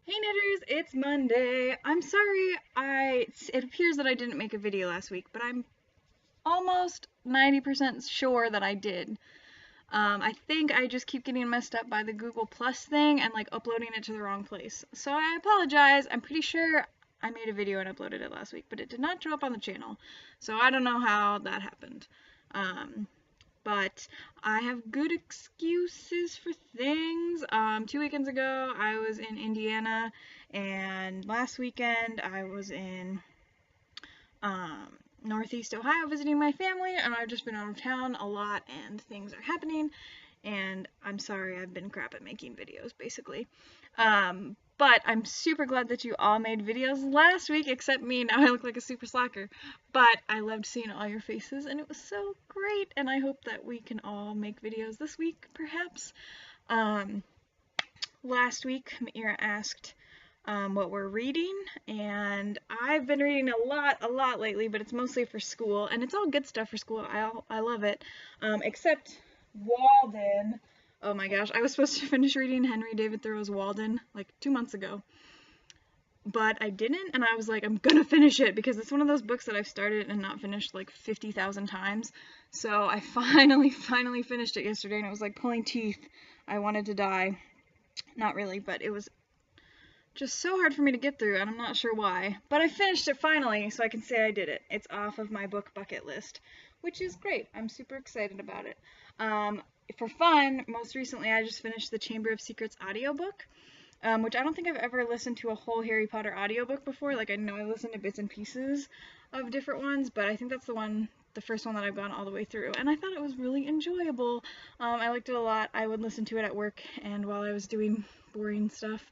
Hey knitters, it's Monday. I'm sorry, it appears that I didn't make a video last week, but I'm almost 90% sure that I did. I think I just keep getting messed up by the Google Plus thing and like uploading it to the wrong place. So I apologize. I'm pretty sure I made a video and uploaded it last week, but it did not show up on the channel. So I don't know how that happened. But I have good excuses for things. 2 weekends ago, I was in Indiana, and last weekend, I was in Northeast Ohio visiting my family, and I've just been out of town a lot, and things are happening, and I'm sorry I've been crap at making videos, basically. But I'm super glad that you all made videos last week, except me. Now I look like a super slacker. But I loved seeing all your faces, and it was so great, and I hope that we can all make videos this week, perhaps. Last week, Maira asked what we're reading, and I've been reading a lot lately, but it's mostly for school, and it's all good stuff for school. I love it, except Walden. Oh my gosh, I was supposed to finish reading Henry David Thoreau's Walden like 2 months ago, but I didn't, and I was like, I'm gonna finish it because it's one of those books that I've started and not finished like 50,000 times. So I finally finished it yesterday, and it was like pulling teeth. I wanted to die. Not really, but it was just so hard for me to get through, and I'm not sure why. But I finished it finally, so I can say I did it. It's off of my book bucket list, which is great. I'm super excited about it. For fun, most recently I just finished the Chamber of Secrets audiobook, which I don't think I've ever listened to a whole Harry Potter audiobook before. Like, I know I listened to bits and pieces of different ones, but I think that's the first one that I've gone all the way through, and I thought it was really enjoyable. I liked it a lot. I would listen to it at work and while I was doing boring stuff.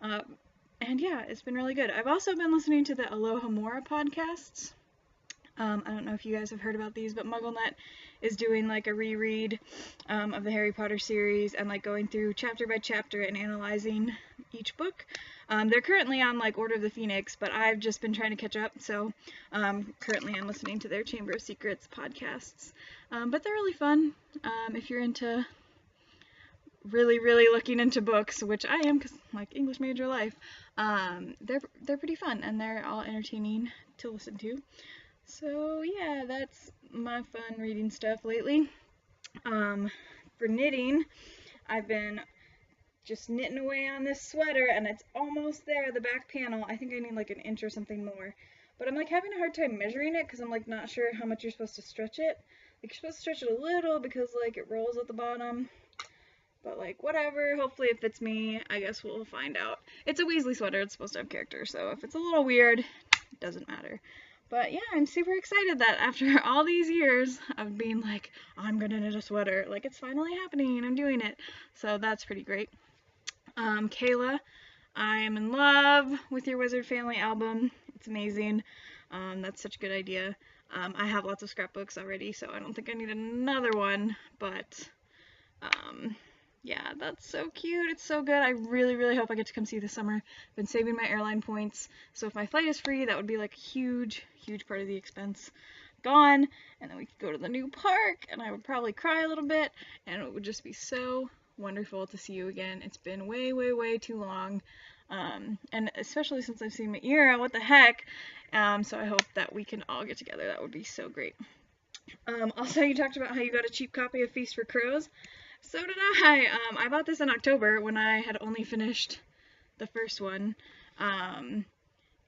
And yeah, it's been really good. I've also been listening to the Alohomora podcasts. I don't know if you guys have heard about these, but MuggleNet is doing like a reread of the Harry Potter series and like going through chapter by chapter and analyzing each book. They're currently on like Order of the Phoenix, but I've just been trying to catch up, so currently I'm listening to their Chamber of Secrets podcasts. But they're really fun if you're into really looking into books, which I am because like English major life. They're pretty fun, and they're all entertaining to listen to. So yeah, that's my fun reading stuff lately. For knitting, I've been just knitting away on this sweater, and it's almost there, the back panel. I think I need like an inch or something more. But I'm like having a hard time measuring it because I'm like not sure how much you're supposed to stretch it. Like, you're supposed to stretch it a little because like it rolls at the bottom. But like, whatever, hopefully it fits me. I guess we'll find out. It's a Weasley sweater, it's supposed to have character, so if it's a little weird, it doesn't matter. But yeah, I'm super excited that after all these years of being like, I'm gonna knit a sweater, like it's finally happening, I'm doing it. So that's pretty great. Kayla, I am in love with your Wizard Family album. It's amazing. That's such a good idea. I have lots of scrapbooks already, so I don't think I need another one, but yeah, that's so cute. It's so good. I really hope I get to come see you this summer. I've been saving my airline points, so if my flight is free, that would be like a huge part of the expense gone, and then we could go to the new park, and I would probably cry a little bit, and it would just be so wonderful to see you again. It's been way too long, and especially since I've seen Maira, what the heck? So I hope that we can all get together. That would be so great. Also, you talked about how you got a cheap copy of Feast for Crows. So did I. I bought this in October when I had only finished the first one, and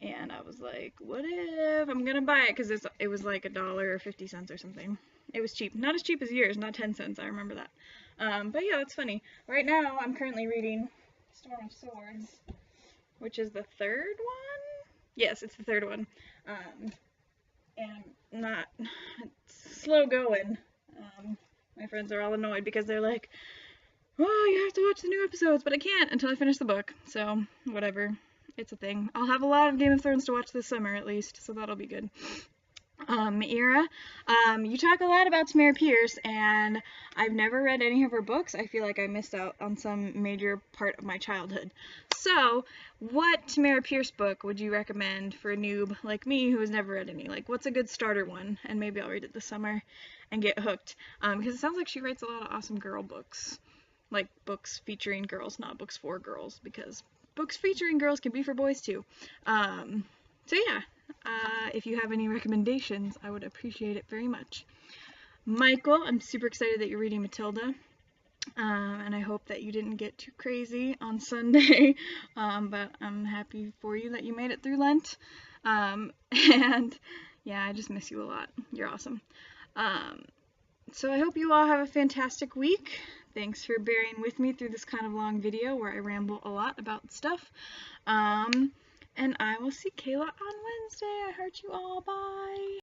I was like, what if I'm gonna buy it, because it was like $1.50 or something. It was cheap. Not as cheap as yours, not 10 cents, I remember that. But yeah, that's funny. Right now, I'm currently reading Storm of Swords, which is the third one? Yes, it's the third one. And it's slow going. My friends are all annoyed because they're like, oh, you have to watch the new episodes, but I can't until I finish the book, so whatever. It's a thing. I'll have a lot of Game of Thrones to watch this summer, at least, so that'll be good. Maira, you talk a lot about Tamara Pierce, and I've never read any of her books. I feel like I missed out on some major part of my childhood. So, what Tamara Pierce book would you recommend for a noob like me who has never read any? Like, what's a good starter one? And maybe I'll read it this summer and get hooked. Because it sounds like she writes a lot of awesome girl books. like books featuring girls, not books for girls, because books featuring girls can be for boys too. So yeah, if you have any recommendations, I would appreciate it very much. Michael, I'm super excited that you're reading Matilda. And I hope that you didn't get too crazy on Sunday, but I'm happy for you that you made it through Lent. And yeah, I just miss you a lot. You're awesome. So I hope you all have a fantastic week. Thanks for bearing with me through this kind of long video where I ramble a lot about stuff. And I will see Kayla on Wednesday. I heart you all. Bye.